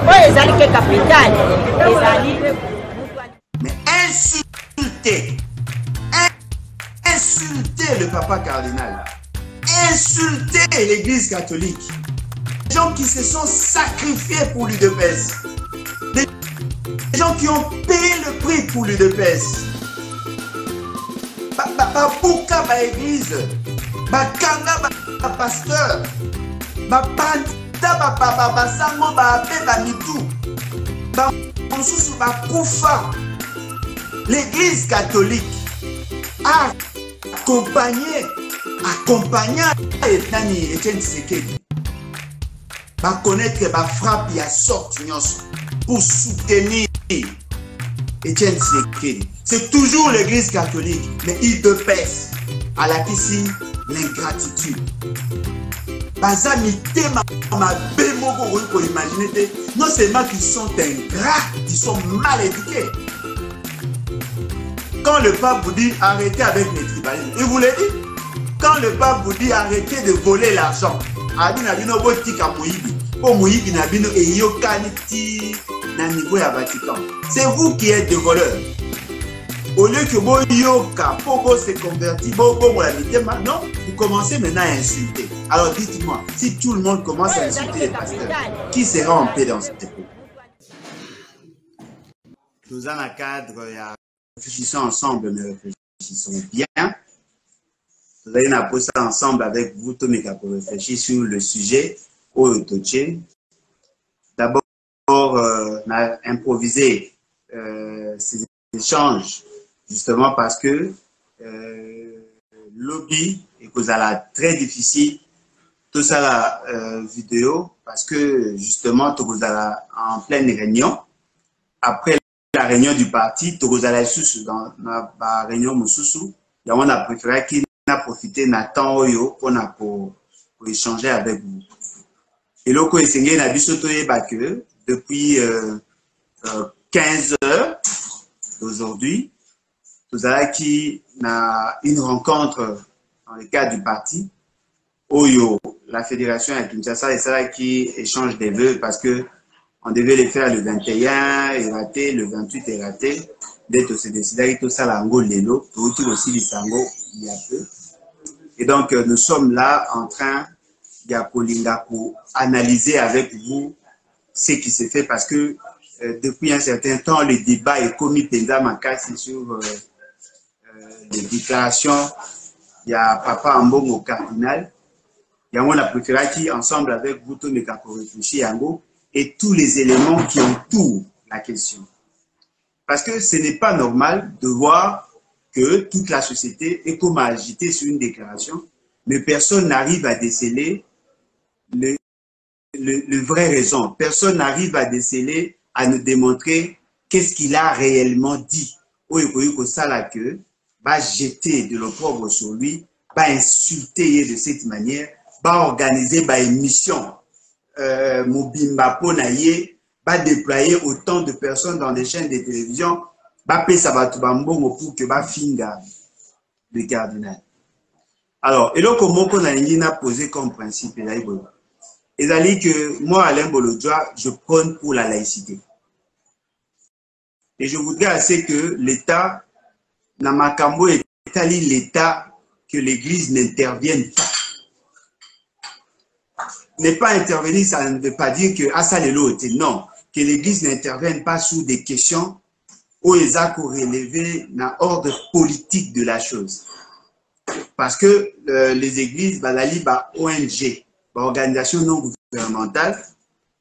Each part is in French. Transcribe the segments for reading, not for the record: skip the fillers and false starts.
Mais insulter le papa cardinal, insulter l'église catholique, des gens qui se sont sacrifiés pour l'UDPS, des gens qui ont payé le prix pour l'UDPS. Babuka ba église, bakanga ba pasteur, bapanta basango ba pe ba mitu, bamususu bakufa. L'église catholique a accompagnant Etienne Tshisekedi va connaître la frappe et la sortie pour soutenir Etienne Tshisekedi. C'est toujours l'église catholique, mais il te pèse à la ici l'ingratitude. Non seulement qu'ils sont ingrats, ils sont mal éduqués. Quand le pape vous dit arrêtez avec les tribalismes, il vous le dit. Quand le pape vous dit arrêtez de voler l'argent, c'est vous qui êtes des voleurs. Au lieu que Boyoka, Pogo se convertit, non, vous commencez maintenant à insulter. Alors dites-moi, si tout le monde commence à insulter les pasteurs, qui sera en paix dans cette époque? Nous en un cadre, réfléchissons ensemble, mais réfléchissons bien. Vous allez nous poser ensemble avec vous, Tomeka, pour réfléchir sur le sujet au Otoche. D'abord, on a improvisé ces échanges, justement parce que lobby et que ça très difficile, tout ça la vidéo, parce que justement, tout ça en pleine réunion. Après la réunion du parti, Togozala Soussou, dans la réunion Moussoussou, on a préféré qu'il a profité de temps pour échanger avec vous. Et là, que depuis 15 heures d'aujourd'hui, Tozala qui a une rencontre dans le cadre du parti, Oyo, la fédération à Kinshasa et ça qui échange des vœux parce que on devait les faire le 21 est raté, le 28 est raté. D'être se décider tout ça l'ango lelo, tout aussi les sango il y a peu. Et donc nous sommes là en train pour analyser avec vous ce qui s'est fait parce que depuis un certain temps le débat est commis Penza Makasi sur les déclarations. Il y a Papa Ambongo cardinal. Il y a on a préféré qui ensemble avec vous Tomeka pour réfléchir yango et tous les éléments qui entourent la question. Parce que ce n'est pas normal de voir que toute la société est comme agitée sur une déclaration, mais personne n'arrive à déceler le vrai raison. Personne n'arrive à déceler, à nous démontrer qu'est-ce qu'il a réellement dit. Ou ça là que va jeter de l'opprobre sur lui, va insulter de cette manière, va organiser une mission. Mobimba Ponaye va déployer autant de personnes dans des chaînes de télévision, va payer Sabatubambongo pour que va finga le cardinal. Alors, et là, comment on a posé comme principe, et ça dit que moi, Alain Bolodjoa, je prône pour la laïcité. Et je voudrais assez que l'État, Namakambo et l'État, que l'Église n'intervienne pas. Ne pas intervenir, ça ne veut pas dire que ça les l'autre. Non, que l'Église n'intervienne pas sur des questions où ils ont relevé l'ordre politique de la chose. Parce que les églises, ONG, organisation non gouvernementale,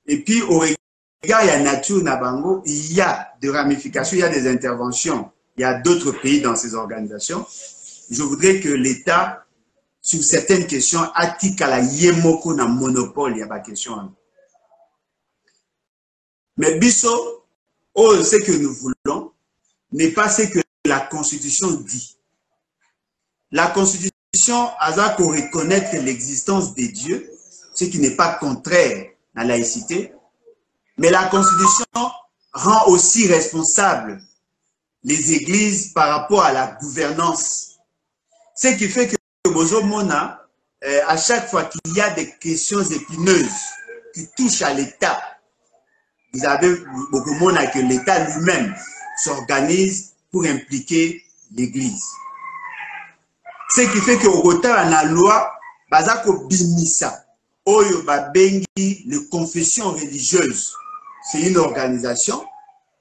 et puis au regard de la nature Nabango, il y a des ramifications, il y a des interventions, il y a d'autres pays dans ces organisations. Je voudrais que l'État, sur certaines questions, attique à la yemoko na monopole, il y a pas question. Mais biso, ce que nous voulons n'est pas ce que la Constitution dit. La Constitution a pour reconnaître l'existence des dieux, ce qui n'est pas contraire à la laïcité, mais la Constitution rend aussi responsable les églises par rapport à la gouvernance. Ce qui fait que Bozomona, à chaque fois qu'il y a des questions épineuses qui touchent à l'État, vous avez beaucoup de monde que l'État lui-même s'organise pour impliquer l'Église. Ce qui fait qu'au retard à la loi, bazako bimisa, oyo babengi les confessions religieuses. C'est une organisation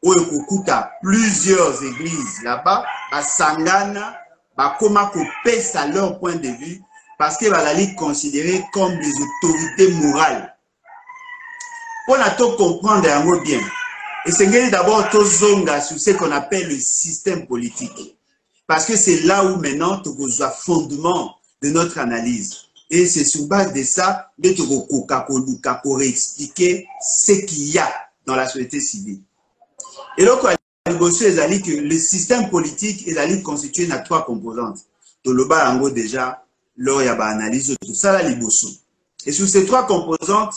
oyo kokuta plusieurs églises là-bas, basangana, bakoma kopesa leur point de vue parce que bazali considérés comme les autorités morales. Pour la tout comprendre yango bien, et c'est d'abord tozonga sur ce qu'on appelle le système politique. Parce que c'est là où maintenant tu as fondement de notre analyse. Et c'est sur base de ça que tu vas expliquer ce qu'il y a dans la société civile. Et donc, que le système politique est constitué de 3 composantes. Tu l'as déjà, lors il y a une analyse de tout ça, là, et sur ces 3 composantes,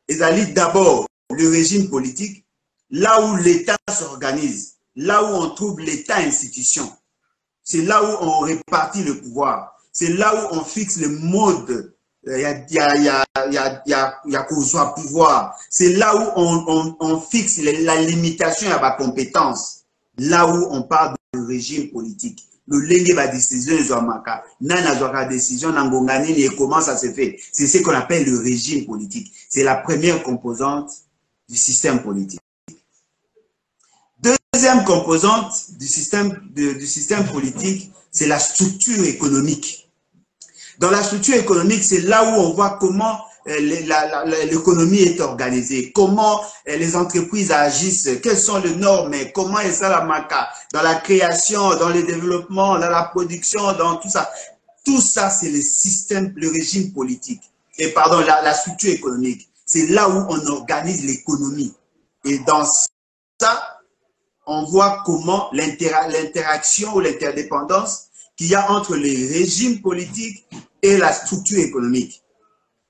il d'abord le régime politique, là où l'État s'organise, là où on trouve l'État-institution. C'est là où on répartit le pouvoir. C'est là où on fixe le mode. Il y a qu'on soit pouvoir. C'est là où on fixe la limitation à ma compétence. Là où on parle de régime politique. Le lengue va décision nana décision nangongani et comment ça se fait. C'est ce qu'on appelle le régime politique. C'est la première composante du système politique. Deuxième composante du système politique, c'est la structure économique. Dans la structure économique, c'est là où on voit comment l'économie est organisée, comment les entreprises agissent, quelles sont les normes, comment est ça la maca, dans la création, dans le développement, dans la production, dans tout ça. Tout ça, c'est le système, le régime politique. Et pardon, la structure économique. C'est là où on organise l'économie. Et dans ça, on voit comment l'interaction ou l'interdépendance qu'il y a entre les régimes politiques et la structure économique.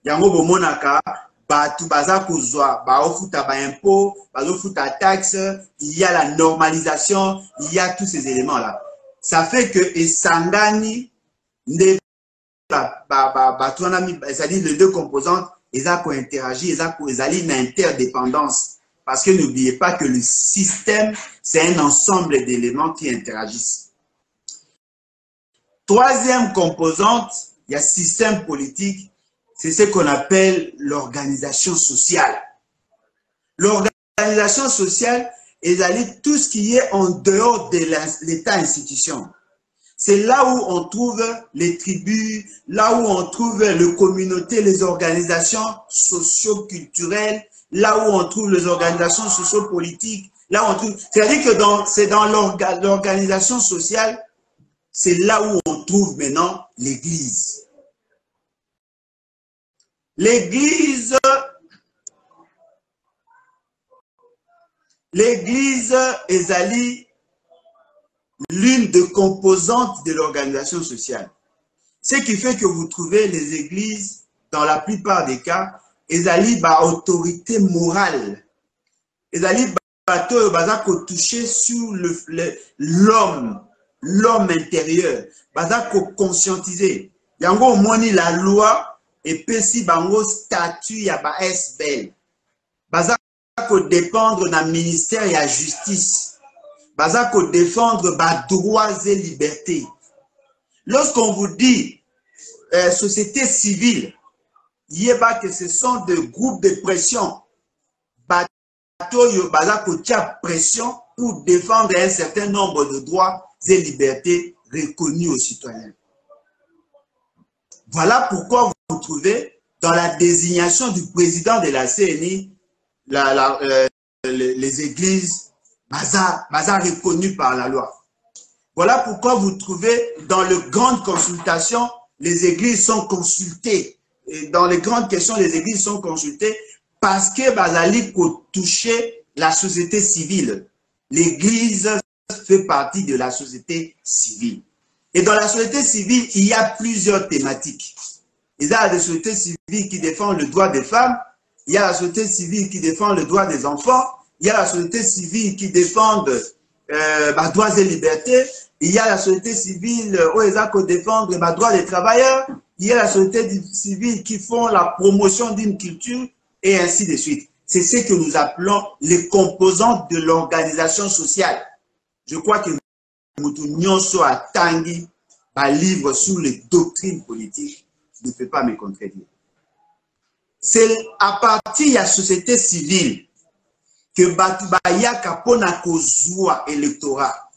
Yango bomonaka, batu baza kozwa, ba ofuta ba impôt, ba ofuta taxe, il y a la normalisation, il y a tous ces éléments-là. Ça fait que Esangani, c'est-à-dire les 2 composantes, ils ont interagi, ils ont une interdépendance. Parce que n'oubliez pas que le système, c'est un ensemble d'éléments qui interagissent. 3e composante, il y a système politique, c'est ce qu'on appelle l'organisation sociale. L'organisation sociale est tout ce qui est en dehors de l'État-institution. C'est là où on trouve les tribus, là où on trouve les communautés, les organisations socio-culturelles, là où on trouve les organisations socio-politiques, là où on trouve... C'est-à-dire que c'est dans l'organisation sociale, c'est là où on trouve maintenant l'Église. L'Église est l'une des composantes de l'organisation sociale. Ce qui fait que vous trouvez les églises, dans la plupart des cas, ezali ba autorité morale. Ezali bato baza ko toucher sur l'homme intérieur. Baza ko conscientiser. Yango moni la loi et pesi bango statut ya ba SBL. Baza ko dépendre na ministère ya justice. Baza ko défendre ba droits et libertés. Lorsqu'on vous dit société civile, il y a que ce sont des groupes de pression. Bateau bazako tia pression pour défendre un certain nombre de droits et libertés reconnus aux citoyens. Voilà pourquoi vous trouvez dans la désignation du président de la CNI les églises baza reconnues par la loi. Voilà pourquoi vous trouvez dans les grandes consultations, les églises sont consultées. Et dans les grandes questions, les églises sont consultées parce que bazali pour toucher la société civile. L'église fait partie de la société civile. Et dans la société civile, il y a plusieurs thématiques. Il y a la société civile qui défend le droit des femmes, il y a la société civile qui défend le droit des enfants, il y a la société civile qui défend droits et libertés, il y a la société civile qui défend les droits des travailleurs, il y a la société civile qui font la promotion d'une culture, et ainsi de suite. C'est ce que nous appelons les composantes de l'organisation sociale. Je crois que Moutou Nyonso a tangi un livre sur les doctrines politiques ne peut pas me contredire. C'est à partir de la société civile que Batubaya Kapona Kozua électorat.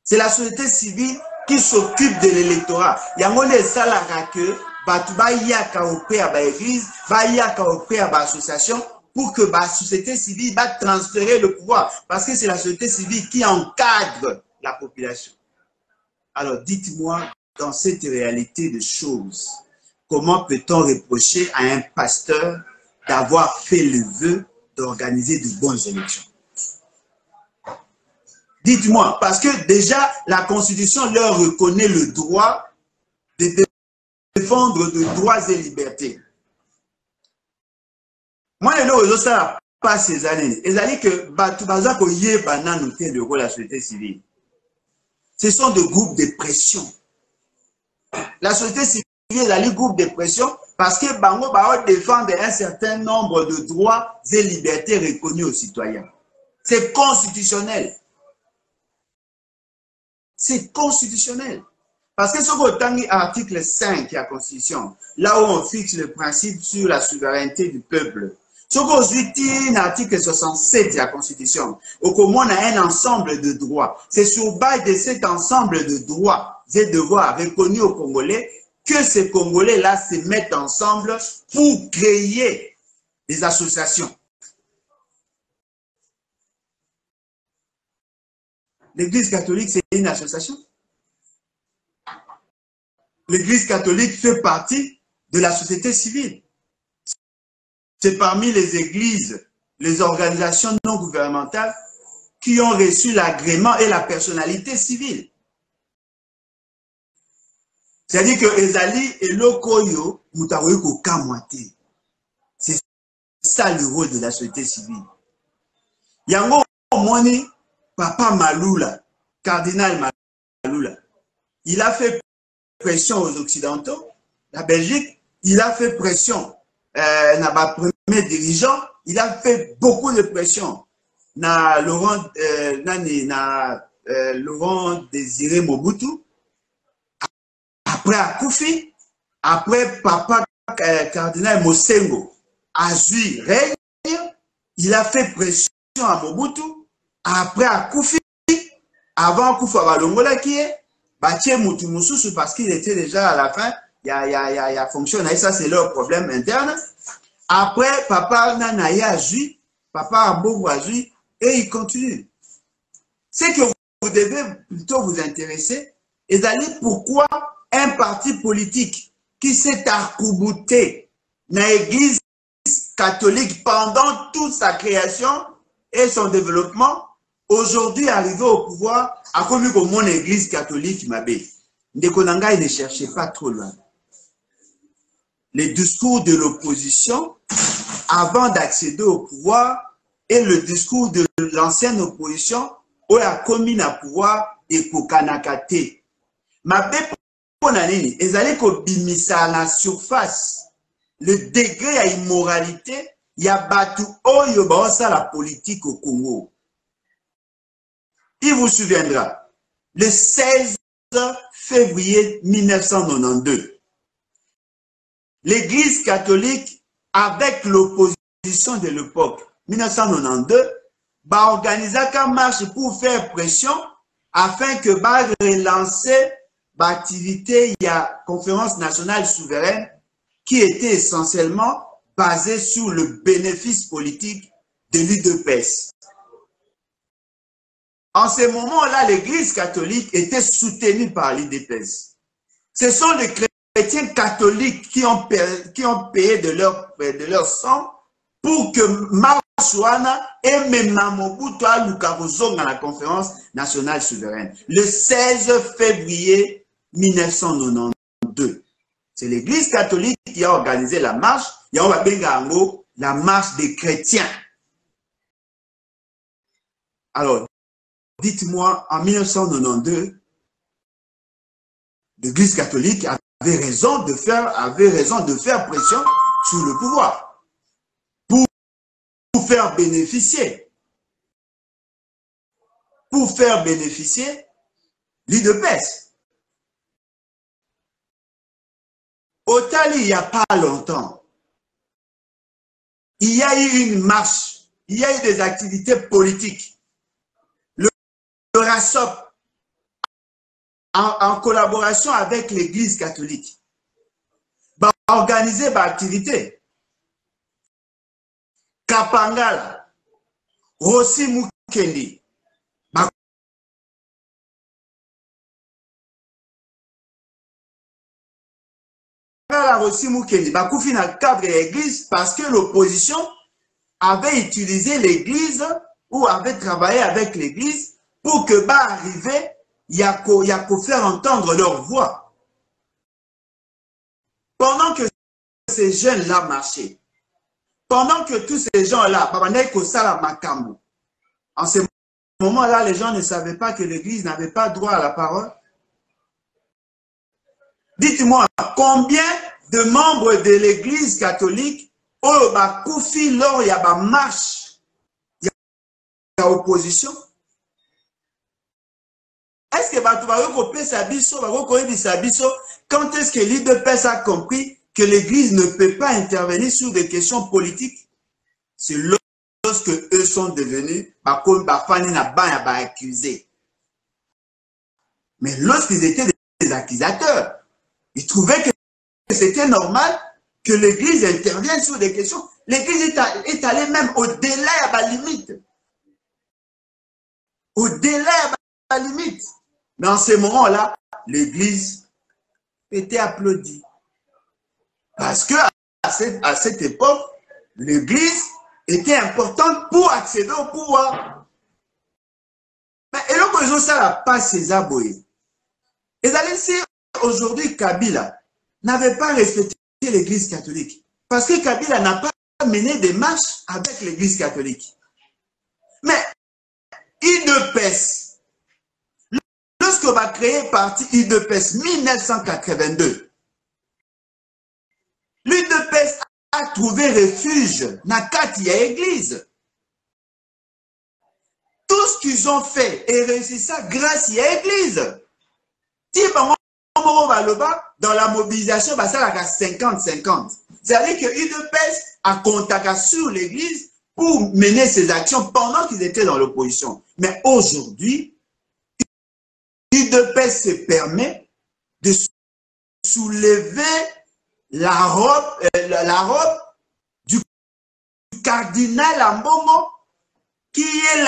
C'est la société civile qui s'occupe de l'électorat. Il y a un salaire que Batubaya Kaopé à l'église, Baya Kaopé à l'association pour que la société civile va transférer le pouvoir. Parce que c'est la société civile qui encadre la population. Alors dites-moi, dans cette réalité de choses, comment peut-on reprocher à un pasteur d'avoir fait le vœu d'organiser de bonnes élections? Dites-moi, parce que déjà, la Constitution leur reconnaît le droit de défendre de droits et libertés. Moi, je ne sais pas ces années. Ils ont dit que le rôle de la société civile. Ce sont des groupes de pression. La société civile est un groupe de pression parce que Bango va défendre un certain nombre de droits et libertés reconnus aux citoyens. C'est constitutionnel. C'est constitutionnel. Parce que ce qu'on dit article 5 de la Constitution, là où on fixe le principe sur la souveraineté du peuple. Ce qu'on dit l'article 67 de la Constitution, au comment on a un ensemble de droits. C'est sur base de cet ensemble de droits et devoirs reconnus aux Congolais que ces Congolais-là se mettent ensemble pour créer des associations. L'Église catholique, c'est une association. L'Église catholique fait partie de la société civile. C'est parmi les églises, les organisations non gouvernementales qui ont reçu l'agrément et la personnalité civile. C'est-à-dire que Ezali et Lokoyo, Moutaouiko Kamwate. C'est ça le rôle de la société civile. Yango Moni, Papa Maloula, cardinal Maloula, il a fait pression aux Occidentaux, la Belgique, il a fait pression na ba premier dirigeant, il a fait beaucoup de pression na Laurent Laurent Désiré Mobutu, après Akoufi, après Papa cardinal Mosengo, Azui règne, il a fait pression à Mobutu, après Akoufi, avant Koufa Balongola qui est Batie Moutoumousou parce qu'il était déjà à la fin, il a fonctionné, ça c'est leur problème interne. Après, Papa Nanaya Azui, Papa Abogo Azui, et il continue. C'est que vous devez plutôt vous intéresser, et d'aller pourquoi un parti politique qui s'est arc-bouté dans l'église catholique pendant toute sa création et son développement, aujourd'hui arrivé au pouvoir, a commis comme mon église catholique Mabé. Ndekonanga, il ne cherchait pas trop loin. Les discours de l'opposition avant d'accéder au pouvoir et le discours de l'ancienne opposition où a commis le pouvoir et Kokanakate. Mabé pour l'année, ils allaient bimisa à la surface. Le degré à immoralité, il y a battu la politique au Congo. Il vous souviendra, le 16 février 1992, l'Église catholique, avec l'opposition de l'époque, 1992, va organiser une marche pour faire pression afin que va relancer l'activité de la conférence nationale souveraine qui était essentiellement basée sur le bénéfice politique de l'UDPS. En ce moment-là, l'Église catholique était soutenue par l'UDPS. Ce sont les chrétiens catholiques qui ont payé de leur sang pour que Marchouana et même Mobutu Lukakozonga à la conférence nationale souveraine. Le 16 février 1992. C'est l'Église catholique qui a organisé la marche. Et on va bien la marche des chrétiens. Alors, dites-moi, en 1992, l'Église catholique avait raison de faire pression sur le pouvoir. faire bénéficier l'UDPS. Au Tali, il n'y a pas longtemps, il y a eu une marche, il y a eu des activités politiques. Le RASOP, en collaboration avec l'Église catholique, va organiser des activités. Kapangala, Rossi Mukendi, Rossi Mukendi, Bakoufi dans le cadre de l'Église parce que l'opposition avait utilisé l'Église ou avait travaillé avec l'Église pour que arriver, il y a qu'à faire entendre leur voix. Pendant que ces jeunes-là marchaient, pendant que tous ces gens-là, en ce moment-là, les gens ne savaient pas que l'Église n'avait pas droit à la parole. Dites-moi, combien de membres de l'Église catholique ont koufi lors il y a une marche, il y a opposition? Est-ce que quand est-ce que l'UDPS a compris que l'Église ne peut pas intervenir sur des questions politiques? C'est lorsque eux sont devenus accusés. Mais lorsqu'ils étaient des accusateurs, ils trouvaient que c'était normal que l'Église intervienne sur des questions. L'Église est allée même au-delà de la limite. Au-delà de la limite. Mais en ce moment-là, l'Église était applaudie. Parce que à cette époque, l'Église était importante pour accéder au pouvoir. Mais et donc, ils ont ça la passe César Boye. Et d'aller si aujourd'hui Kabila n'avait pas respecté l'Église catholique. Parce que Kabila n'a pas mené des marches avec l'Église catholique. Mais UDPS, lorsqu'on va créer parti UDPS 1982, l'UDPS a trouvé refuge dans la église. Tout ce qu'ils ont fait et réussi ça grâce à l'église. Dans la mobilisation, ça a 50-50. C'est-à-dire que UDPS a contacté sur l'église pour mener ses actions pendant qu'ils étaient dans l'opposition. Mais aujourd'hui, UDPS se permet de soulever la robe du cardinal Ambongo qui est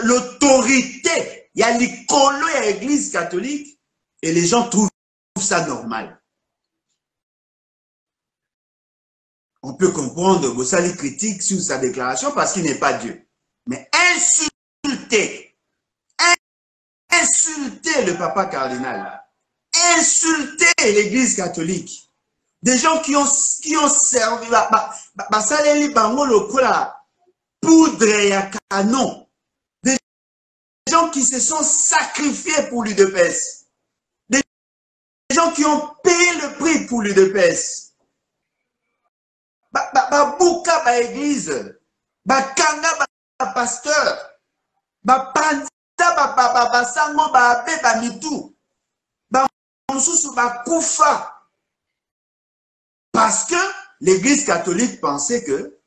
l'autorité. Il y a l'icolo et l'église catholique et les gens trouvent ça normal. On peut comprendre Bossali critique sur sa déclaration parce qu'il n'est pas Dieu. Mais insulter le papa cardinal, insulter l'église catholique, des gens qui ont servi, poudre et canon, des gens qui se sont sacrifiés pour l'UDPS, des gens qui ont payé le prix pour l'UDPS. Bouka ba église, kanga ba pasteur, panza ba sango ba abe ba mitu, mosusu ba kufa. Parce que l'église catholique pensait que,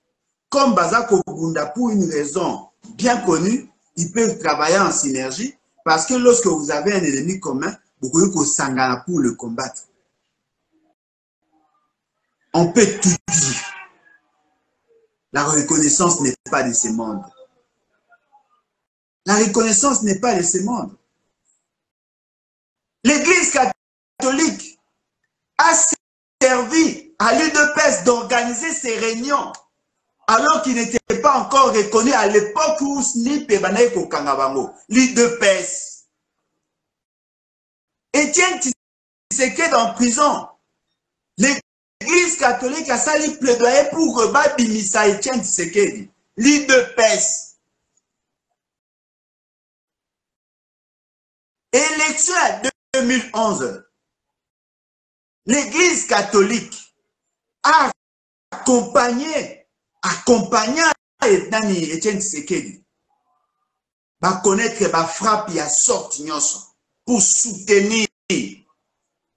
comme Bazako Bunda, pour une raison bien connue, ils peuvent travailler en synergie, parce que lorsque vous avez un ennemi commun, vous pouvez que Sangana pour le combattre. On peut tout dire. La reconnaissance n'est pas de ce monde. La reconnaissance n'est pas de ce monde. L'église catholique a servi à l'UDPS d'organiser ces réunions alors qu'il n'était pas encore reconnu à l'époque où SNIP et Banaïko Kangabango, l'UDPS. Étienne Tshisekedi en prison. L'Église catholique a sali plaidoyer pour rebattre Bimisa Étienne Tshisekedi, l'UDPS. Élection en 2011. L'Église catholique a accompagné et Nani Etienne Tshisekedi va connaître, va frapper à sortir pour soutenir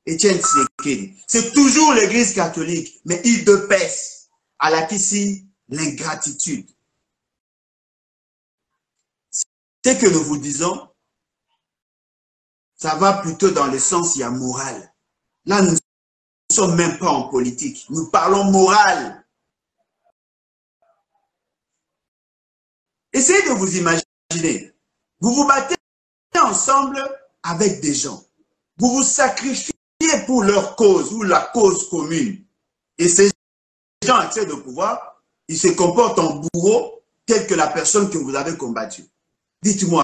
Etienne Tshisekedi. C'est toujours l'église catholique, mais il de pèse à la ici l'ingratitude. Ce que nous vous disons, ça va plutôt dans le sens il y a moral. Là, nous ne sommes même pas en politique. Nous parlons moral. Essayez de vous imaginer. Vous vous battez ensemble avec des gens. Vous vous sacrifiez pour leur cause ou la cause commune. Et ces gens accès de pouvoir, ils se comportent en bourreau tel que la personne que vous avez combattue. Dites-moi,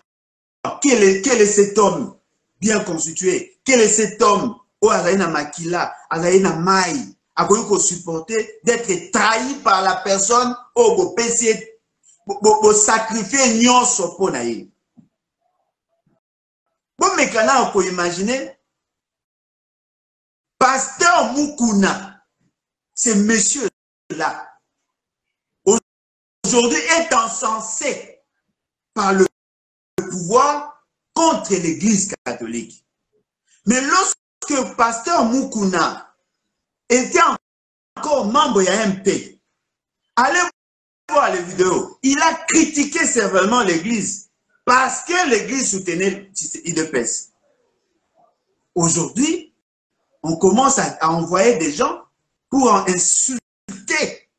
quel est cet homme bien constitué? Quel est cet homme où Azaïna Makila, Azaïna Maï, a connu supporter d'être trahi par la personne au beau PC, au sacrifier nyonso pour naïe. Bon, mais quand on peut imaginer, Pasteur Mukuna, ce monsieur-là, aujourd'hui est encensé par le pouvoir contre l'église catholique. Mais lorsque Pasteur Mukuna était encore membre de l'AMP, allez voir les vidéos, il a critiqué sévèrement l'église parce que l'église soutenait l'IDPS. Aujourd'hui, on commence à envoyer des gens pour insulter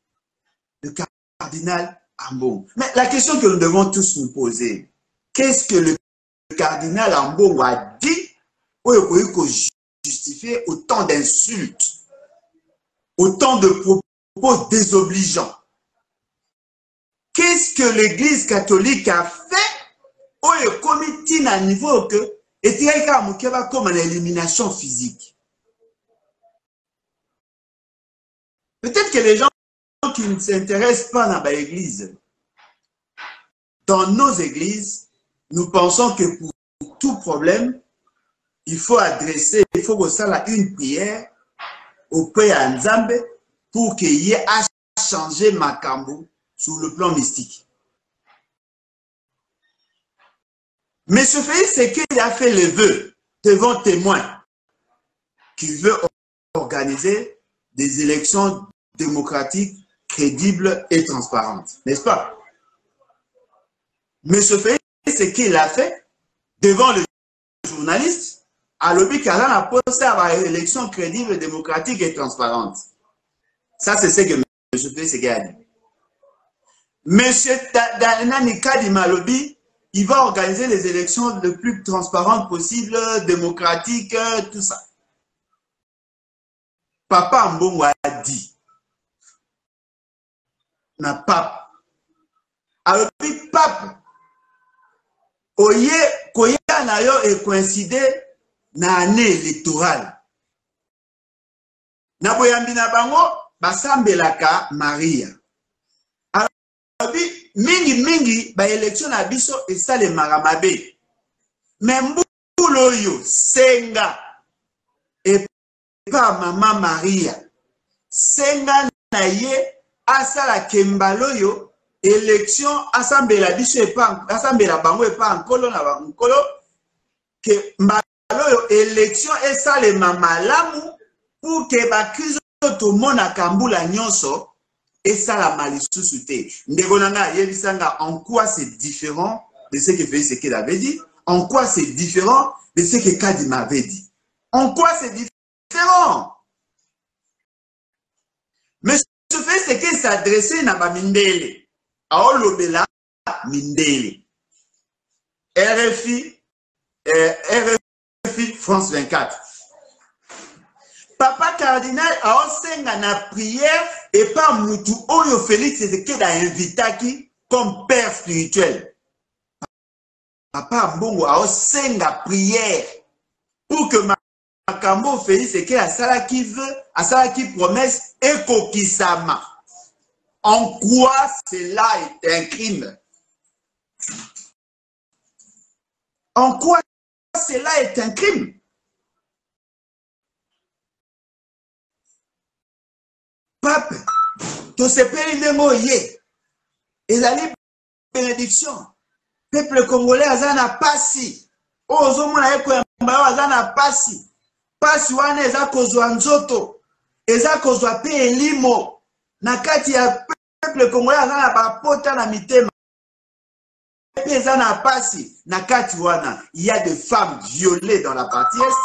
le cardinal Ambongo. Mais la question que nous devons tous nous poser, qu'est-ce que le cardinal Ambongo a dit pour justifier autant d'insultes, autant de propos désobligeants? Qu'est-ce que l'Église catholique a fait au comité à niveau que et comme une élimination physique? Peut-être que les gens qui ne s'intéressent pas dans l'église, dans nos églises, nous pensons que pour tout problème, il faut que ça une prière au Père Nzambe pour qu'il y ait à changer Makambu sur le plan mystique. Mais ce fait, c'est qu'il a fait le vœu devant témoins qu'il veut organiser des élections démocratiques, crédibles et transparentes. N'est-ce pas? Mais ce fait, c'est qu'il a fait devant le journaliste à l'objet qu'il a posté à l'élection crédible, démocratique et transparente. Ça, c'est ce que M. Félix a dit. M. Nani Kadima Lobi, il va organiser les élections le plus transparentes possible, démocratiques, tout ça. Papa Mbongo a dit, na pape. Alors, pape, oye, koya na yo et coïncide na année électorale. Na boyambi na bango, basambelaka Maria. Alors, mingi, ba élection na biso et ça les maramabe. Mais mbulo yo, senga, et pas maman Maria. Senga na ye, asala kembalo yo, élection, assemblée la biso et pas, assemblée la bango et pas en na bankolo, que mbalo yo, élection et ça les mamalamu, pour que ba krizo tout le monde a kambula nyonso, et ça la malisusu te. Ndegonanga, yebisanga, en quoi c'est différent de ce que Félix Tshisekedi avait dit? En quoi c'est différent de ce que Kadima avait dit? En quoi c'est différent? Mais ce fait, c'est qu'il s'adressait à Mindele. À Olobela, Mindele. RFI, France 24. Papa cardinal a osenga na prière et pas Moutou Oyo Félix Tshisekedi a invité comme père spirituel. Papa Mbongo a osenga prière pour que Makambo Félix Tshisekedi a sala qui veut, a sala qui promesse et kokisama. En quoi cela est un crime? En quoi cela est un crime? Pape, to sepeli ndengo ye. ezali bénédiction. Peuple congolais azana pasi. Ozomona ekoyamba azana pasi. Pasi wana eza kozwa nzoto. Eza kozwa pe elimo. Na kati ya peuple congolais azana bapota na mitema. Ezana pasi. Na kati wana, il y a des femmes violées dans la partie est.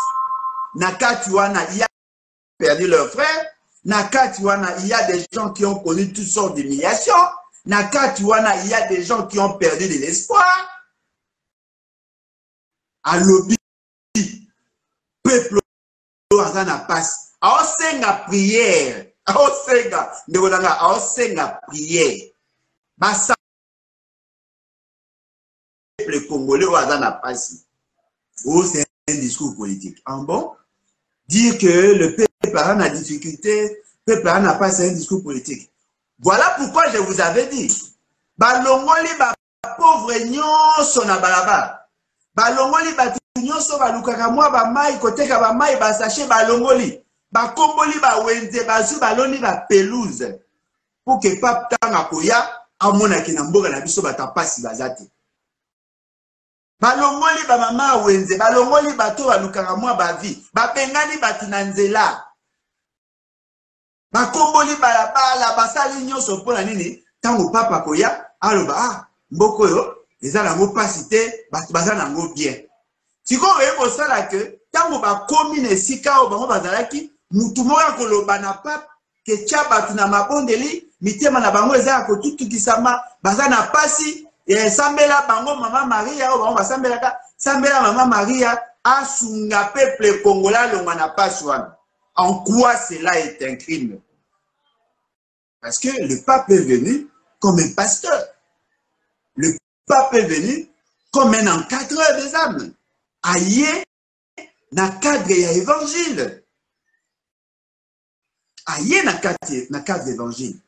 Na kati wana, il y a perdu leurs frères. Na kati wana, il y a des gens qui ont connu toutes sortes d'humiliations. Na kati wana, il y a des gens qui ont perdu de l'espoir. À l'obi, peuple azana passe. Aosenga prière. Aosenga prière. Basa peuple congolais azana passe. Oh, c'est un discours politique. En bon, dire que le peuple a une difficulté, le peuple n'a pas, c'est un discours politique. Voilà pourquoi je vous avais dit. Balongoli ba pauvre nyonso na balaba. Balongoli ba nyonso balukaka mwa ba mai koteka ba mai ba sachet balongoli. Ba komboli ba wenze bazu baloni ba pelouse. Pour que papa tanga koya amona ki na mboka na biso batapasi bazate. Balongoli ba mama wenze, balongoli bato balukaka mwa ba vie. Ba bengani batina nzela. Ba komboli balabala basali nyonso mpona nini tango papa koya aloba ah mboko yo ezala ngo pasité bazana ngo bien. Siko eko sala que tango ba komi na sika o bango bazalaki mutu moya koloba na papa ke chaba tuna mabondeli mitema na bango ezala ko tutukisama bazana pasi sambela bango mama Maria o bango basambelaka sambela mama Maria asunga peuple congolais longa na pasi wana. En quoi cela est un crime? Parce que le pape est venu comme un pasteur. Le pape est venu comme un encadreur des âmes. Aïe, na cadre ya évangile. Aïe, na cadre d'évangile.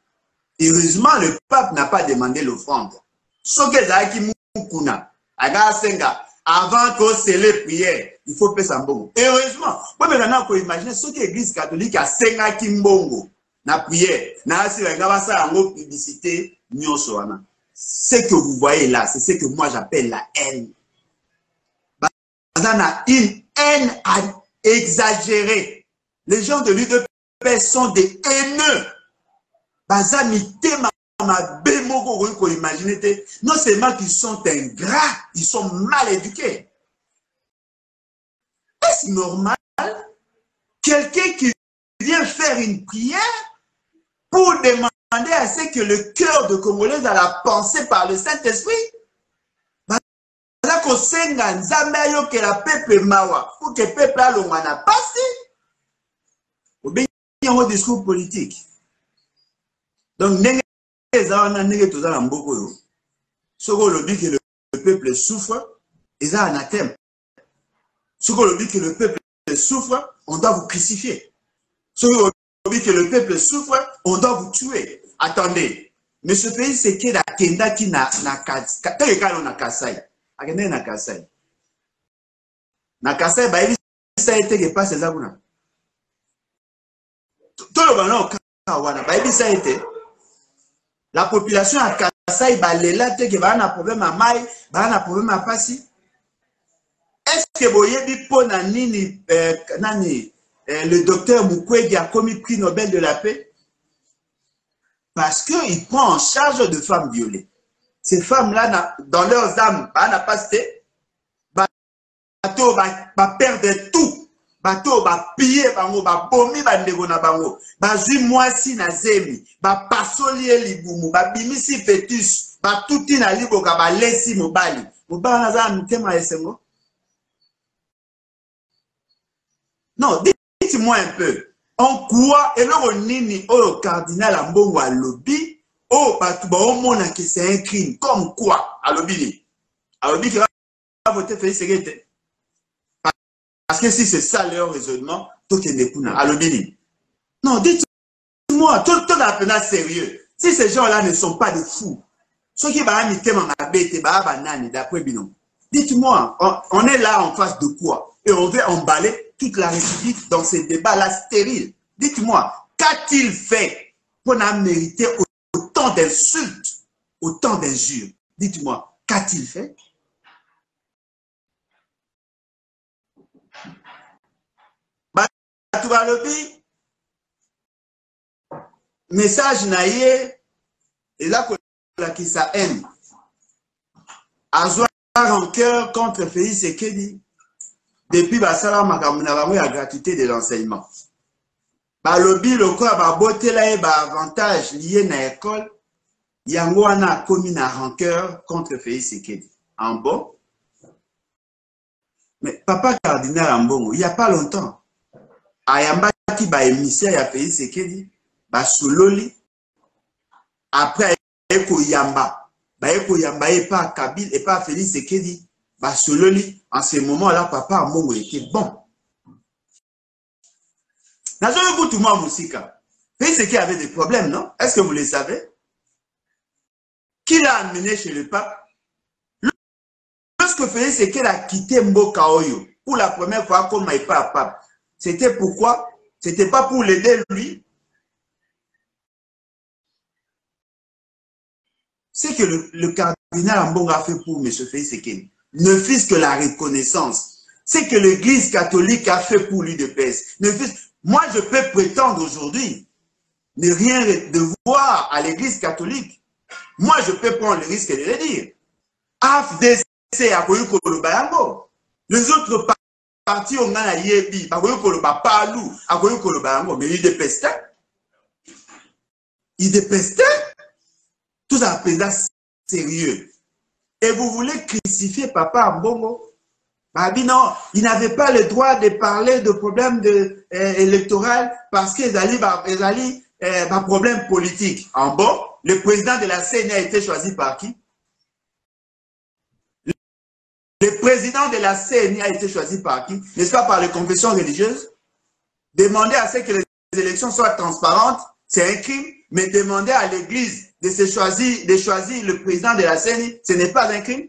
Heureusement, le pape n'a pas demandé l'offrande. Ce que Zaki Moukuna, Aga Senga, avant qu'on se les prières, il faut payer Sambongo. Heureusement, vous pouvez maintenant imaginer ce que l'église catholique a Senga Kimbongo. Na prière, na publicité, ce que vous voyez là, c'est ce que moi j'appelle la haine. Une haine exagérée. Les gens de l'UDP sont des haineux. Non seulement qu'ils sont ingrats, ils sont mal éduqués. Est-ce normal? Quelqu'un qui vient faire une prière pour demander à ce que le cœur de Congolais a la pensée par le Saint-Esprit, que la peuple mawa, pour que le peuple a le mana passé, ou bien il y a un discours politique. Donc, ce que le peuple souffre, ils ont un anathème. Ce que le peuple souffre, on doit vous crucifier. Ce que le peuple souffre, on doit vous tuer. Attendez, mais ce pays, c'est qui la Kenda qui n'a Kasai. Na Kasai. Na Kasai, ça a été que passe les abonnés. Tout le monde ça a été. La population à Kasai, a un problème à Maï, un problème à Passi. Est-ce que vous voyez le docteur Mukwege a commis prix Nobel de la paix? Parce qu'il prend en charge de femmes violées. Ces femmes-là, dans leurs âmes, pas cité, bateau va perdre tout. Bateau va piller, va bomber, va ndego na bango, va zui moisi na zemi, va pasolier libumu, va bimisi fetus, va touti na liboka, va lesi mobali. Mobali na za mtema esengo. Non, dites-moi un peu. En quoi, et là, nini, le cardinal Ambongo à lobby, que c'est un crime. Comme quoi, à lobby, qui va voter Félix Séguété. Parce que si c'est ça leur raisonnement, tout est découna. À lobby. Non, dites-moi, tout le monde est sérieux. Si ces gens-là ne sont pas des fous, ceux qui vont imiter mon abété, d'après Binon. Dites-moi, on est là en face de quoi? Et on veut emballer toute la République dans ces débats-là stériles. Dites-moi, qu'a-t-il fait pour mériter autant d'insultes autant d'injures. Dites-moi, qu'a-t-il fait? Balobi, message naïe, et là, qui sa haine. Azwa rancœur contre Félix Tshisekedi. Depuis Basala Makamuna, la gratuité de l'enseignement. Balobi, le corps, baboté là, avantage lié à l'école. Yango a commis na rancœur contre Félix Tshisekedi. En bon. Mais papa cardinal Ambongo, il n'y a pas longtemps, Ayamba qui ba émissaire à Félix Tshisekedi, ba sololi, après Eko Yamba, ba Eko Yamba et pas Kabila et pas Félix Tshisekedi, ba sololi, en ce moment-là, papa Ambongo était bon. N'a jamais vu tout le monde Moussika. Félix Tshisekedi avait des problèmes, non? Est-ce que vous le savez? Qui l'a amené chez le pape? Lorsque Félix Tshisekedi a quitté Mboka Oyo pour la première fois comme il pas pape, c'était pourquoi? C'était pas pour l'aider lui. C'est que le cardinal Ambongo a fait pour M. Félix Tshisekedi ne fût que la reconnaissance. C'est que l'Église catholique a fait pour lui de PS. Moi, je peux prétendre aujourd'hui ne rien devoir à l'Église catholique. Moi, je peux prendre le risque de le dire. AFDC a connu Kolobayango. Les autres partis ont gagné Yebi, a connu Kolobapalou, a connu Kolobayango, mais ils dépestaient. Ils dépestaient. Tout ça pesant sérieux. Et vous voulez crucifier Papa Ambongo? Babi non, il n'avait pas le droit de parler de problèmes électoraux parce qu'ils allaient un problème politique. En bon, le président de la CENI a été choisi par qui? Le président de la CENI a été choisi par qui? N'est-ce pas par les confessions religieuses? Demander à ce que les élections soient transparentes, c'est un crime, mais demander à l'Église de choisir le président de la CENI, ce n'est pas un crime.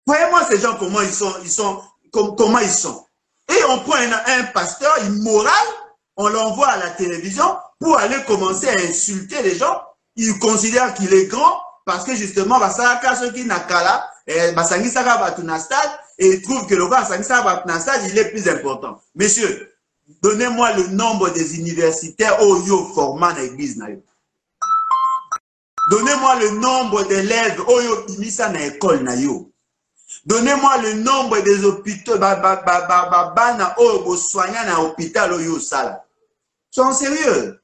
Voyez-moi ces gens, comment ils sont. Et on prend un pasteur immoral, on l'envoie à la télévision pour aller commencer à insulter les gens. Il considère qu'il est grand parce que justement, et il trouve que le roi il est plus important. Messieurs, donnez-moi le nombre des universitaires au yo formant l'église. Donnez-moi le nombre d'élèves au yo imisa na école na yo. Donnez-moi le nombre des hôpitaux, bana o soignants na hôpital au yo sala. Soyons sérieux.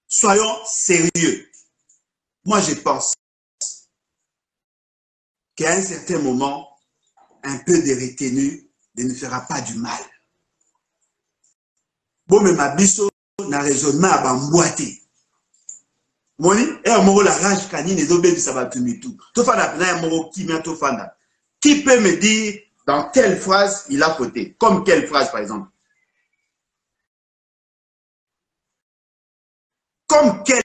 Soyons sérieux. Moi, je pense qu'à un certain moment, un peu de retenue ne fera pas du mal. Bon, mais ma biso n'a raisonnement à bamboiter. Moni, et à moro la rage canine et d'obéir ça va tout. Tofana pena moro qui vient tofana. Qui peut me dire dans quelle phrase il a fauté? Comme quelle phrase, par exemple? Comme quelle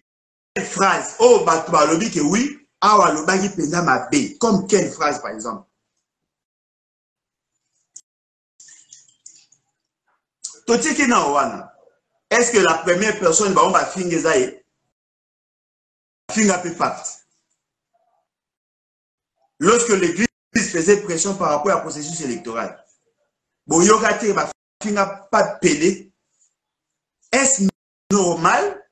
phrase? Oh, Balobi que oui, awa lobaki penda ma bé. Comme quelle phrase, par exemple? Totiki na wana. Est-ce que la première personne va finir ça? Pacte. Lorsque l'Église faisait pression par rapport au processus électoral, Boyogate va finir pas pédé. Est-ce normal?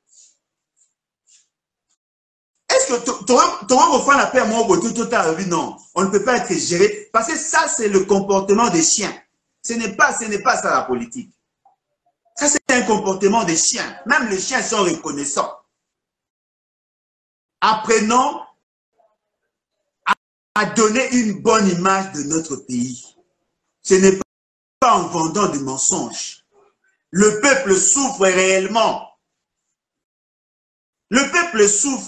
Est-ce que ton enfant n'a pas non, on ne peut pas être géré parce que ça c'est le comportement des chiens. Ce n'est pas ça la politique. Ça c'est un comportement des chiens. Même les chiens sont reconnaissants. Apprenons à donner une bonne image de notre pays. Ce n'est pas en vendant des mensonges. Le peuple souffre réellement. Le peuple souffre.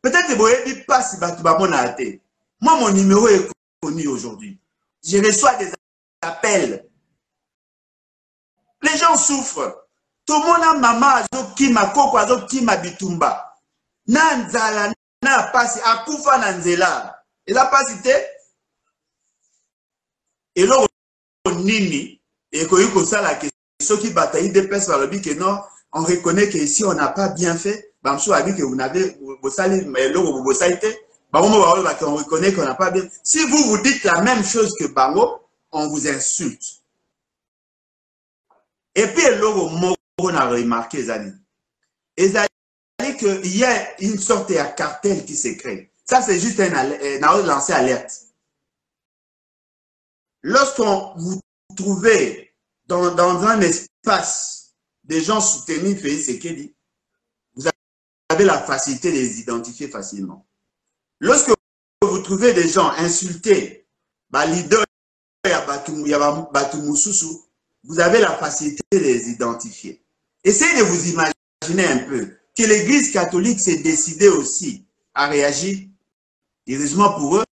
Peut-être que vous ne pas si vous avez. Moi, mon numéro est connu aujourd'hui. Je reçois des appels. Les gens souffrent. Tout le monde a maman, qui m'a koko, qui m'a bitumba. Nanzala na pasi akufa nanzela. Il a pas cité. Et là, nini et que ça la question qui bataille des personnes par le que non, on reconnaît que ici on n'a pas bien fait. Bamsou a dit que vous n'avez pas sali, mais l'eau vous salité. On reconnaît qu'on n'a pas bien. Si vous vous dites la même chose que Bango, on vous insulte. Et puis l'eau on a remarqué Zali. Et Zali qu'il y a une sorte de cartel qui se crée. Ça c'est juste un lancé alerte. Lorsqu'on vous trouvez dans un espace des gens soutenus Félix Tshisekedi, vous avez la facilité de les identifier facilement. Lorsque vous trouvez des gens insultés, leader, vous avez la facilité de les identifier. Essayez de vous imaginer un peu que l'Église catholique s'est décidée aussi à réagir. Heureusement pour eux,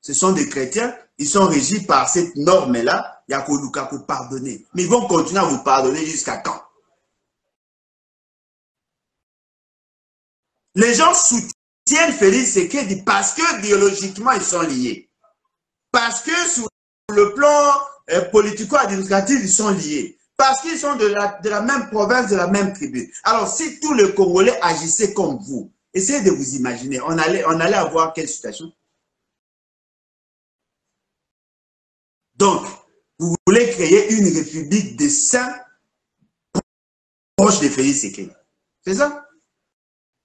ce sont des chrétiens, ils sont régis par cette norme-là, il y a pour pardonner. Mais ils vont continuer à vous pardonner jusqu'à quand? Les gens soutiennent Félix Tshisekedi parce que biologiquement ils sont liés. Parce que sur le plan politico-administratif ils sont liés. Parce qu'ils sont de la même province, de la même tribu. Alors si tous les Congolais agissaient comme vous, essayez de vous imaginer, on allait avoir quelle situation? Donc, vous voulez créer une république de saints proche de Félix Tshisekedi. C'est ça?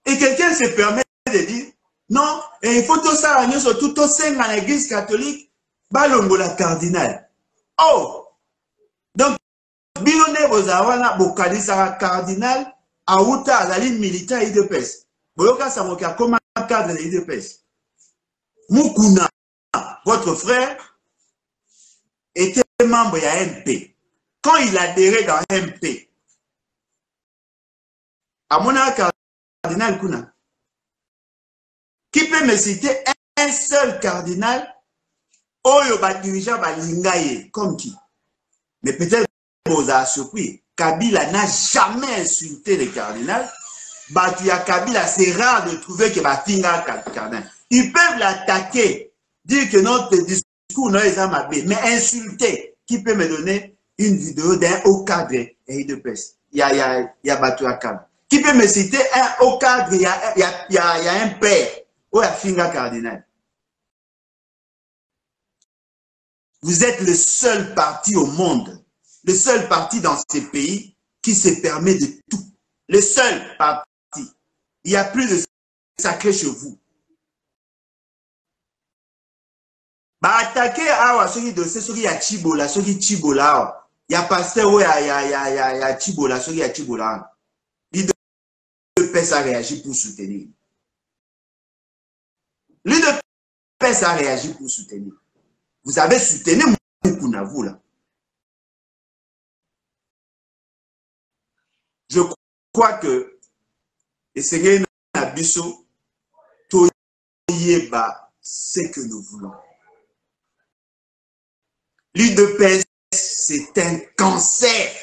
Et quelqu'un se permet de dire, non, il faut tout ça, surtout tout ça dans l'église catholique, balongo la cardinal. Oh! Donc, bilone bozawana bokalisa cardinal, aouta azali militant IDPS. Boyoka samoka comme un cadre de IDPS. Mukuna, votre frère, était membre de MP. Quand il adhérait dans MP, à mon cardinal Kuna, qui peut me citer un seul cardinal, Oyo ba dirigeant ba lingaye, comme qui? Mais peut-être vous avez surpris, Kabila n'a jamais insulté le cardinal. Batuya Kabila, c'est rare de trouver que ba finga cardinal. Ils peuvent l'attaquer, dire que notre discours n'est pas mabé, mais insulter. Qui peut me donner une vidéo d'un haut cadre et de peste? Il y a Batuya Kabila. Qui peut me citer un haut cadre, il y a un père, ou il y a finga cardinal. Vous êtes le seul parti au monde, le seul parti dans ces pays qui se permet de tout. Le seul parti. Il n'y a plus de sacré chez vous. Bah attaquer awa soki dossier soki ya Chibola, soki Chibola awa. Ya pasteur ou ya Chibola, soki ya Chibola. L'idée de PES a réagi pour soutenir. L'idée de PES a réagi pour soutenir. Vous avez soutenu Mukuna, vous là. Je crois que essayer Nabiso, Toyeba, c'est que nous voulons. L'UDPS, c'est un cancer.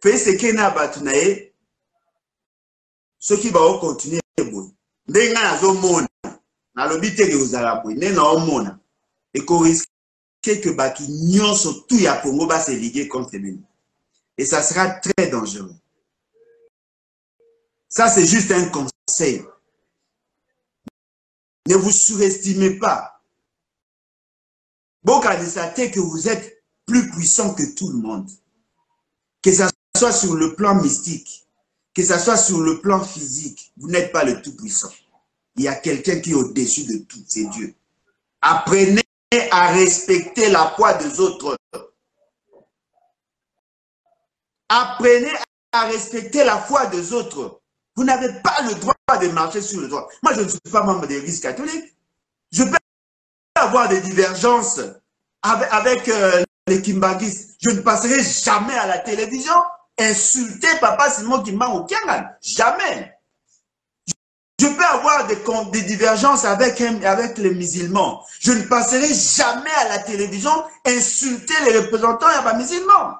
Fait ce qu'il y a batunaye, ceux qui vont continuer. Ndenga zo mona, na lobite ke uzala boy, ne na omona. Et qu'on risque que batu nyonso tout ya Congo va se liguer contre l'ennemi. Et ça sera très dangereux. Ça, c'est juste un conseil. Ne vous surestimez pas. Bokadisate que vous êtes plus puissant que tout le monde. Que ça soit sur le plan mystique, que ça soit sur le plan physique, vous n'êtes pas le tout puissant. Il y a quelqu'un qui est au-dessus de tout, c'est Dieu. Apprenez à respecter la foi des autres. Apprenez à respecter la foi des autres. Vous n'avez pas le droit de marcher sur le droit. Moi, je ne suis pas membre de l'Église catholique. Je peux avoir des divergences avec les Kimbanguistes. Je ne passerai jamais à la télévision insulter Papa Simon Kimbangu au Kiangan. Jamais. Je peux avoir des divergences avec les musulmans. Je ne passerai jamais à la télévision insulter les représentants des musulmans.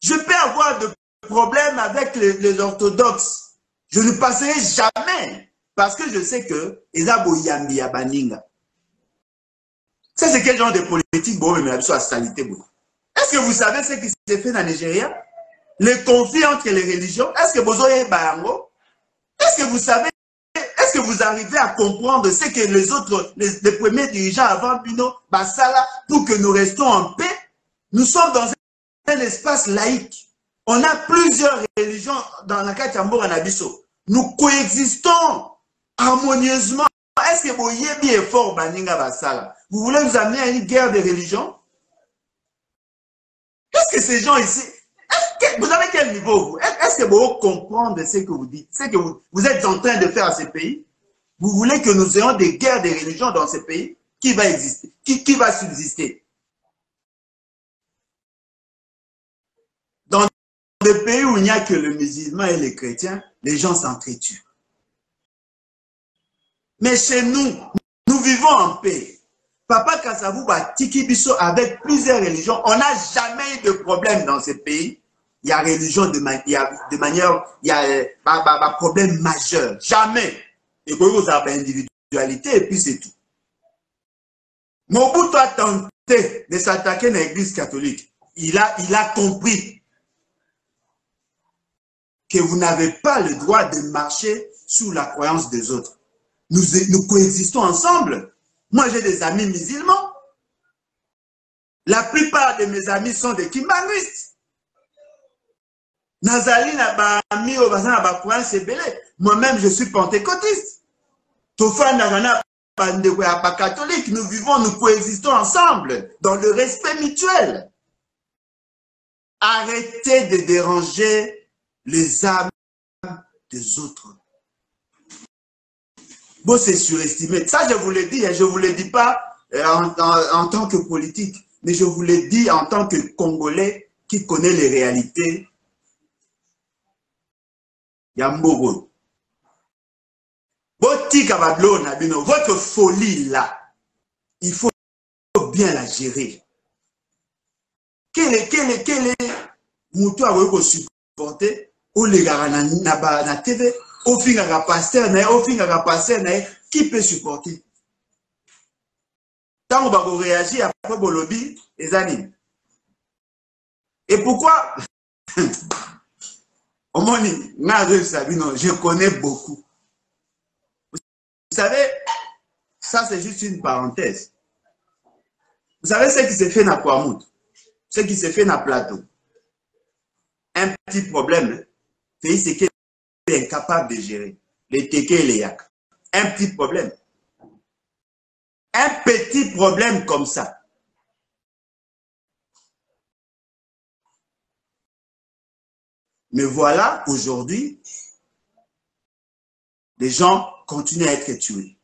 Je peux avoir des problèmes avec les orthodoxes. Je ne passerai jamais parce que je sais que Ezabo Yambi Yabaninga. Ça, c'est quel genre de politique? Bon, mais la salité. Est-ce que vous savez ce qui s'est fait dans le Nigeria? les conflits entre les religions, est-ce que vous avez barango? Est-ce que vous savez, est-ce que vous arrivez à comprendre ce que les autres, les premiers dirigeants avant Bino, Basala, pour que nous restons en paix? Nous sommes dans un espace laïque. On a plusieurs religions dans la Kachambo Anabiso. Nous coexistons harmonieusement. Est-ce que vous voyez bien fort Baninga Basala? Vous voulez nous amener à une guerre de religion? Est-ce que ces gens ici, vous avez quel niveau vous? Est-ce que vous comprenez ce que vous dites, ce que vous êtes en train de faire à ce pays? Vous voulez que nous ayons des guerres de religion dans ce pays? Qui va exister? Qui va subsister? Dans des pays où il n'y a que le musulman et les chrétiens, les gens s'entretuent. Mais chez nous, nous vivons en paix. Papa Kassavouba, Tiki Bisso, avec plusieurs religions, on n'a jamais eu de problème dans ce pays. Il y a religion il y a un problème majeur. Jamais. Et vous avez individualité et puis c'est tout. Mobutu a tenté de s'attaquer à l'église catholique. Il a compris que vous n'avez pas le droit de marcher sous la croyance des autres. Nous coexistons ensemble. Moi, j'ai des amis musulmans. La plupart de mes amis sont des kimbanguistes. Nazali n'a pas mis au bassin à Bakouan, c'est belé. Moi-même, je suis pentecôtiste. Tofa Nagana, pas catholique. Nous vivons, nous coexistons ensemble dans le respect mutuel. Arrêtez de déranger les âmes des autres. Bon, c'est surestimé. Ça, je vous l'ai dit, et je ne vous le dis pas en tant que politique, mais je vous l'ai dit en tant que Congolais qui connaît les réalités. Yambogo. Votre folie là, il faut bien la gérer. Quel est Moutou a supporté ou les gars na TV, au fin à pasteur, qui peut supporter? Tant on va réagir après Bolobi et Zanine. Et pourquoi? Je connais beaucoup. Vous savez, ça c'est juste une parenthèse. Vous savez ce qui s'est fait dans Kouamout, ce qui s'est fait dans Plateau. Un petit problème, c'est qu'il est incapable de gérer. Les Teke et les Yak. Un petit problème. Un petit problème comme ça. Mais voilà, aujourd'hui, les gens continuent à être tués.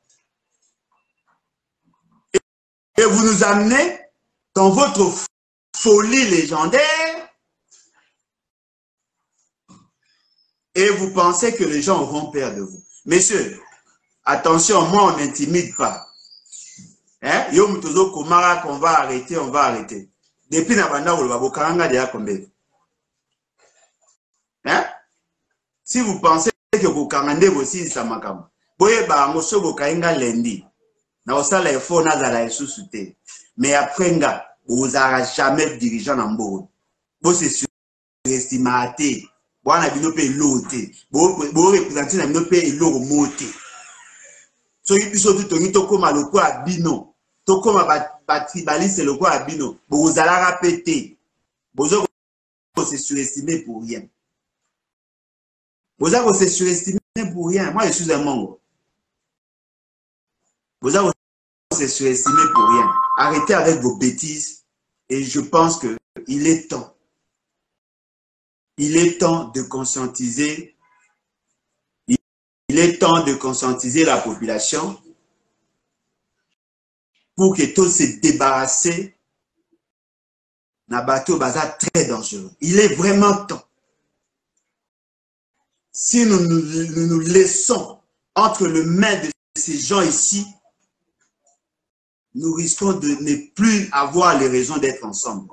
Et vous nous amenez dans votre folie légendaire et vous pensez que les gens auront peur de vous. Messieurs, attention, moi on n'intimide pas. Hein? Yom Tozo Komara qu'on va arrêter, on va arrêter. Depuis Nabanda, vous va Karanga déjà combien? Hein? Si vous pensez que vous Karangandez aussi, ça m'a comme. Boye ba ngoso go kainga lendi. Na osala efo na zala esusute. Mais après nga, vous n'aurez jamais dirigeant en Mbogo. Vous c'est surestimé. Vous avez développé l'autre. Vous représentez la développé l'autre moté. So you so tout ni to koma loko abino. To koma ba tribaliste loko abino. Vous allez répéter. Vous c'est surestimé pour rien. Vous avez c'est surestimé pour rien. Moi je suis un mongo. Vous avez c'est surestimé pour rien. Arrêtez avec vos bêtises et je pense que il est temps. Il est temps de conscientiser. Il est temps de conscientiser la population pour que tous se débarrassent d'un bateau bazar très dangereux. Il est vraiment temps. Si nous nous laissons entre les mains de ces gens ici, nous risquons de ne plus avoir les raisons d'être ensemble.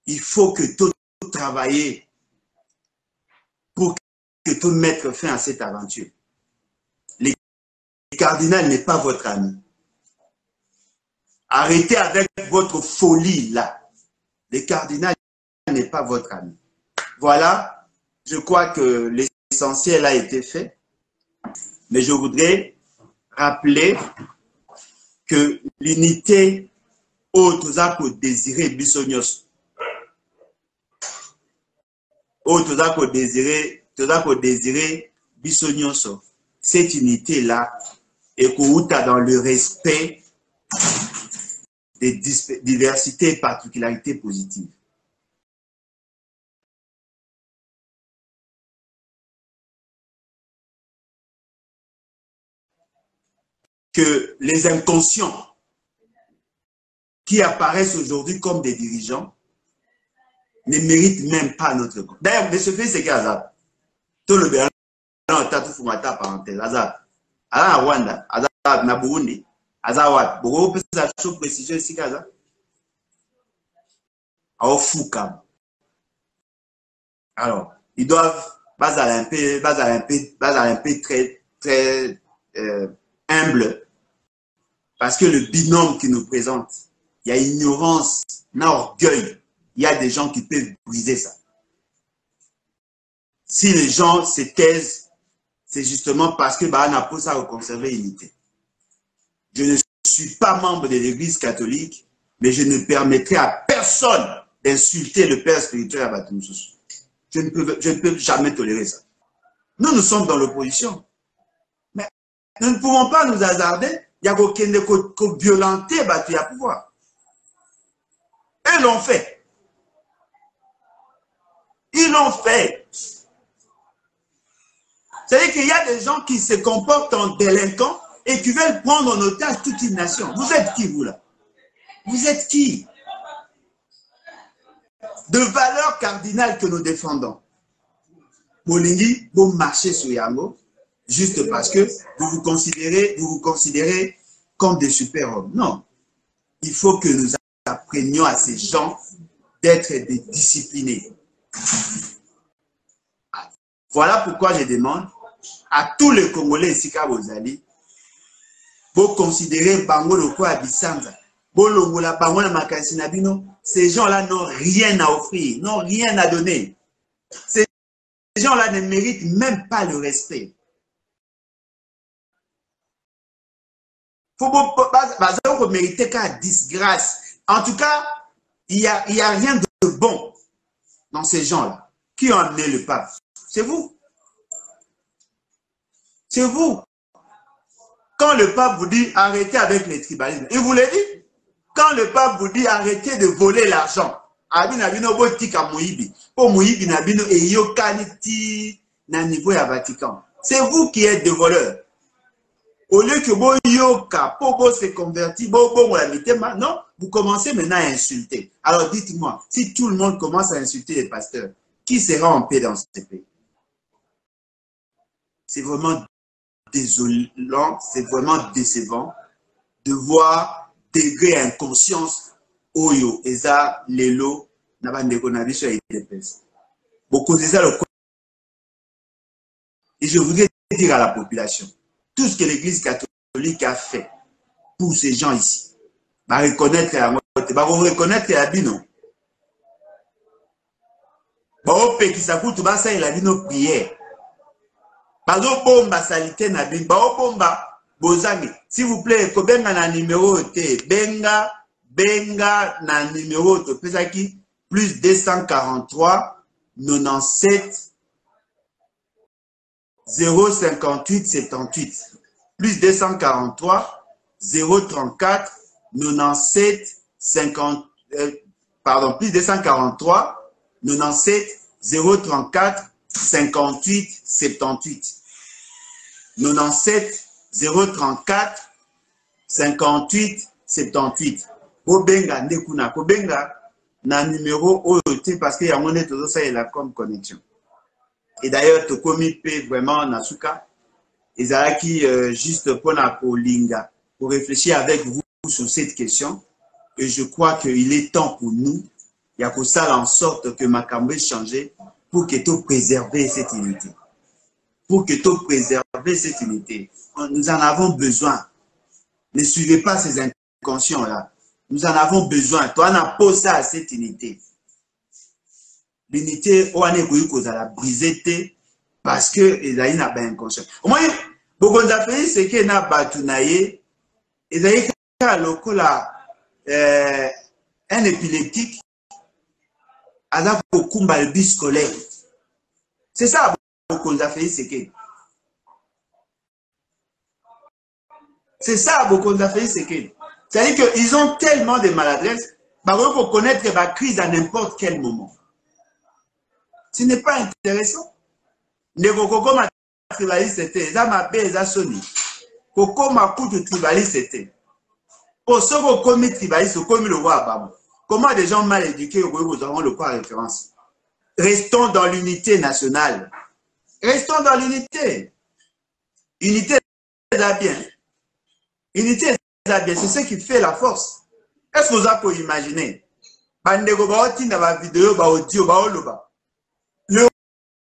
Il faut que tout travailler pour que tout mette fin à cette aventure. Le cardinal n'est pas votre ami. Arrêtez avec votre folie là. Le cardinal n'est pas votre ami. Voilà, je crois que l'essentiel a été fait. Mais je voudrais rappeler que l'unité toza ko désirer bisognos. Toza ko désirer bisognos. Cette unité-là est dans le respect des diversités et particularités positives. Que les inconscients qui apparaissent aujourd'hui comme des dirigeants ne méritent même pas notre compte. D'ailleurs, M. Félix Sekazat, tout le bien, Tatu Fumata, parenthèse, Azat, à Rwanda, Azat, na Burundi, Azawat, beaucoup de choses précision ici, Azat, à Ofukam. Alors, ils doivent, baser un peu très humble, parce que le binôme qui nous présente, il y a ignorance, il y a orgueil, il y a des gens qui peuvent briser ça. Si les gens se taisent, c'est justement parce que on a pour ça conserver l'unité. Je ne suis pas membre de l'Église catholique, mais je ne permettrai à personne d'insulter le Père spirituel à Batumsous. Je ne peux jamais tolérer ça. Nous sommes dans l'opposition. Mais nous ne pouvons pas nous hasarder. Il y a aucun de violenter battu à pouvoir. Ils l'ont fait. Ils l'ont fait. C'est-à-dire qu'il y a des gens qui se comportent en délinquants et qui veulent prendre en otage toute une nation. Vous êtes qui, vous, là? Vous êtes qui? De valeurs cardinales que nous défendons. Molingi, vous marchez sur Yango, juste parce que vous vous considérez comme des super-hommes. Non. Il faut que nous apprenions à ces gens d'être des disciplinés. Voilà pourquoi je demande à tous les Congolais ici qu'à Bozali, vous considérez Bango le quoi à Bissanza, Bolongola, Bango la Makasinabino, ces gens-là n'ont rien à offrir, n'ont rien à donner. Ces gens-là ne méritent même pas le respect. Faut pas mériter qu'à disgrâce. En tout cas, il y a rien de bon dans ces gens-là. Qui ont amené le pape? C'est vous. C'est vous. Quand le pape vous dit arrêtez avec les tribalismes, il vous l'a dit. Quand le pape vous dit arrêtez de voler l'argent, c'est vous qui êtes des voleurs. Au lieu que Boyoka, Pobo se convertit, non, vous commencez maintenant à insulter. Alors dites-moi, si tout le monde commence à insulter les pasteurs, qui sera en paix dans ce pays? C'est vraiment désolant, c'est vraiment décevant de voir degré inconscience Oyo, Eza, Lelo, Nabandeko Nabiso et Idepes. Beaucoup de ça, et je voudrais dire à la population, tout ce que l'Église catholique a fait pour ces gens ici, va reconnaître la bino. Qui s'acoute, ça et la bino prière. Bazo bomba salité na bino, bomba bozangi. S'il vous plaît, kobenga na numéro te, benga na numéro te, pesaki plus 243 97 058 78 plus 243 034 97 50 pardon, plus 243 97 034 58 78 97 034 58 78. Kobenga ndekuna kobenga na numéro OET parce qu'il y a mon étoile ça et la comme connexion. Et d'ailleurs Tokomi P vraiment Nasuka Ezalaki juste pour la linga pour réfléchir avec vous sur cette question. Et je crois qu'il est temps pour nous, il y a pour ça en sorte que Makambo ait changé pour que tout préserver cette unité. Pour que tout préserver cette unité. Nous en avons besoin. Ne suivez pas ces inconscients-là. Nous en avons besoin. Toi, on a posé à cette unité. L'unité, on est brisée parce que il a une inconscient. Au moins, beaucoup de pays, c'est qu'il y a batounaye, il y a un épileptique, à beaucoup de bus scolaire. C'est ça, beaucoup de pays, c'est que. C'est ça, beaucoup de pays, c'est que. C'est-à-dire qu'ils ont tellement de maladresses, pour connaître la crise à n'importe quel moment. Ce n'est pas intéressant. Les Koko ma tribaliste c'était, ça m'a payé, ça sonné. Koko ma coup de tribaliste c'était. Pour ceux qui ont commis tribaliste, commis le roi Abamo. Comment des gens mal éduqués vous auront le quoi référence? Restons dans l'unité nationale. Restons dans l'unité. Unité, c'est bien. Unité, c'est bien. C'est ce qui fait la force. Est-ce que vous avez imaginer? Bandego ba otinda ba vidéo, ba audio, ba oloba. Le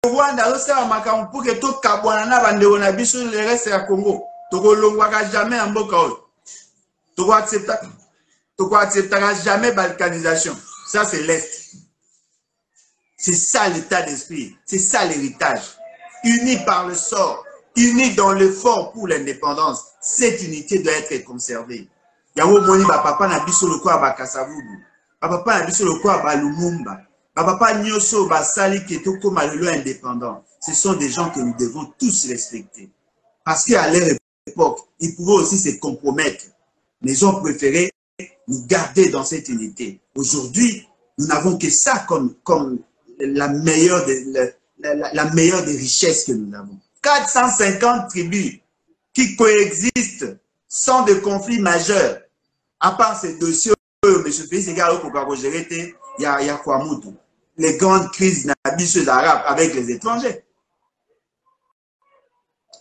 Rwanda osala makambo pour que tout kabwana na bandeko na biso le reste ya Congo. Tokolongwaka jamais en mboka oyo. Tokoacceptaka jamais balkanisation. Ça c'est l'Est. C'est ça l'état d'esprit. C'est ça l'héritage. Unis par le sort, unis dans l'effort pour l'indépendance. Cette unité doit être conservée. Yango moni ba papa na biso le kwa ba Kasavubu. Ba papa na biso le kwa ba Lumumba. Ba papa nyoso ba sali keto comme le indépendant. Ce sont des gens que nous devons tous respecter. Parce qu'à leur époque, ils pouvaient aussi se compromettre. Mais ils ont préféré nous garder dans cette unité. Aujourd'hui, nous n'avons que ça comme la meilleure des richesses que nous avons. 450 tribus qui coexistent sans de conflits majeurs. À part ces dossiers, M. Félix Ségaro il y a Kouamoutou. Les grandes crises nabisses arabes avec les étrangers.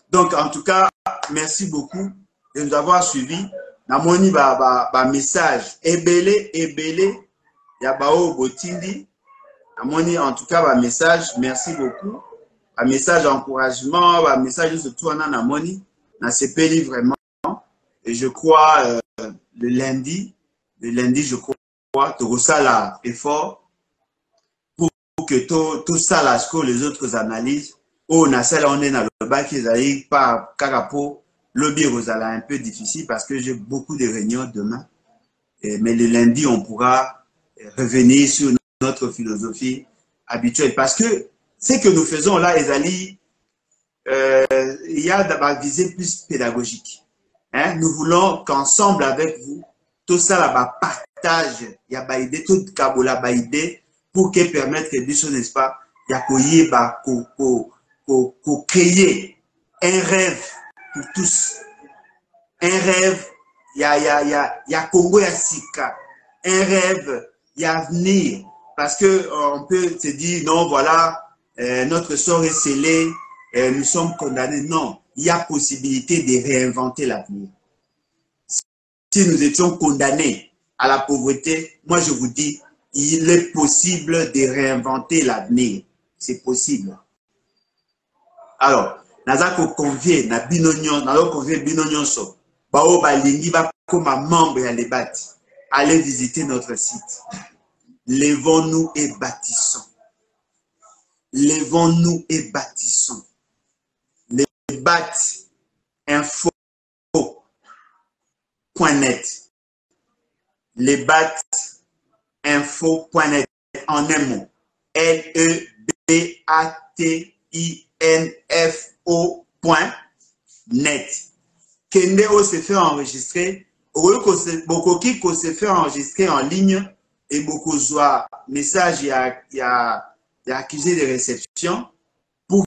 Donc, en tout cas, merci beaucoup de nous avoir suivis. Namoni ba message ebele ya bao botindi. Namoni en tout cas ba message, merci beaucoup. Un message d'encouragement, un message surtout en namoni. Na sepeli vraiment. Et je crois le lundi, je crois, tout ça là effort pour que tout ça là, ce que les autres analysent. Oh, on est dans le bac, ils arrivent par Carapo. Le bureau est un peu difficile parce que j'ai beaucoup de réunions demain. Mais le lundi, on pourra revenir sur notre philosophie habituelle. Parce que ce que nous faisons là, il y a d'abord visée plus pédagogique. Hein? Nous voulons qu'ensemble avec vous, tout ça là, partage, il y a idée, tout Kabola idée pour que permettre que des choses, n'est-ce pas, il y a créer un rêve pour tous. Un rêve, il y a Congo, il y a Sika. Un rêve, il y a avenir. Parce que on peut se dire, non, voilà, notre sort est scellé, nous sommes condamnés. Non, il y a possibilité de réinventer l'avenir. Si nous étions condamnés à la pauvreté, moi je vous dis, il est possible de réinventer l'avenir. C'est possible. Alors, nazako convier na binonyon, nazako convier binonyon so. Bao balingi ba comme membre ya Lebat. Allez visiter notre site. Lèvons-nous et bâtissons. Lèvons-nous et bâtissons. Lebat info.net. Lebatinfo.net en un mot. LEBATINFO.net. Kende o se fait enregistrer. Beaucoup qui se fait enregistrer en ligne et beaucoup soit message il y a accusé de réception pour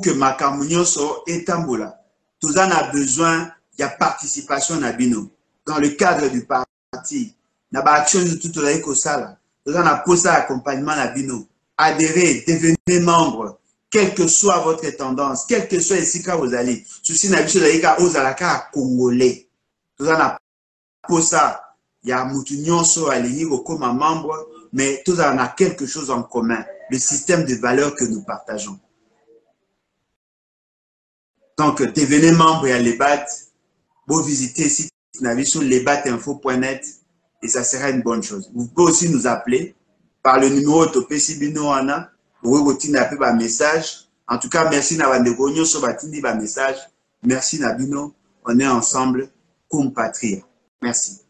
que ma communion soit étamboula. Tout ça a besoin de participation à Bino. Dans le cadre du parti, na ba action de tout la ekosala. Tout ça a posé accompagnement à Bino. Adhérez, devenez membre. Quelle que soit votre tendance, quel que soit ici quand vous allez, ceci n'a pas de aux alaka congolais. Tout ça n'a pas ça. Il y a Moutounion sur Aligny comme un membre, mais tout ça a quelque chose en commun. Le système de valeurs que nous partageons. Donc, devenez membre à Lebat. Vous visitez ici, sur lebatinfo.net. et ça sera une bonne chose. Vous pouvez aussi nous appeler par le numéro Topé Sibino Ana. Vous pouvez un message. En tout cas, merci Nabandeko Nyonso Batindi ba message. Merci Nabino. On est ensemble comme patria. Merci.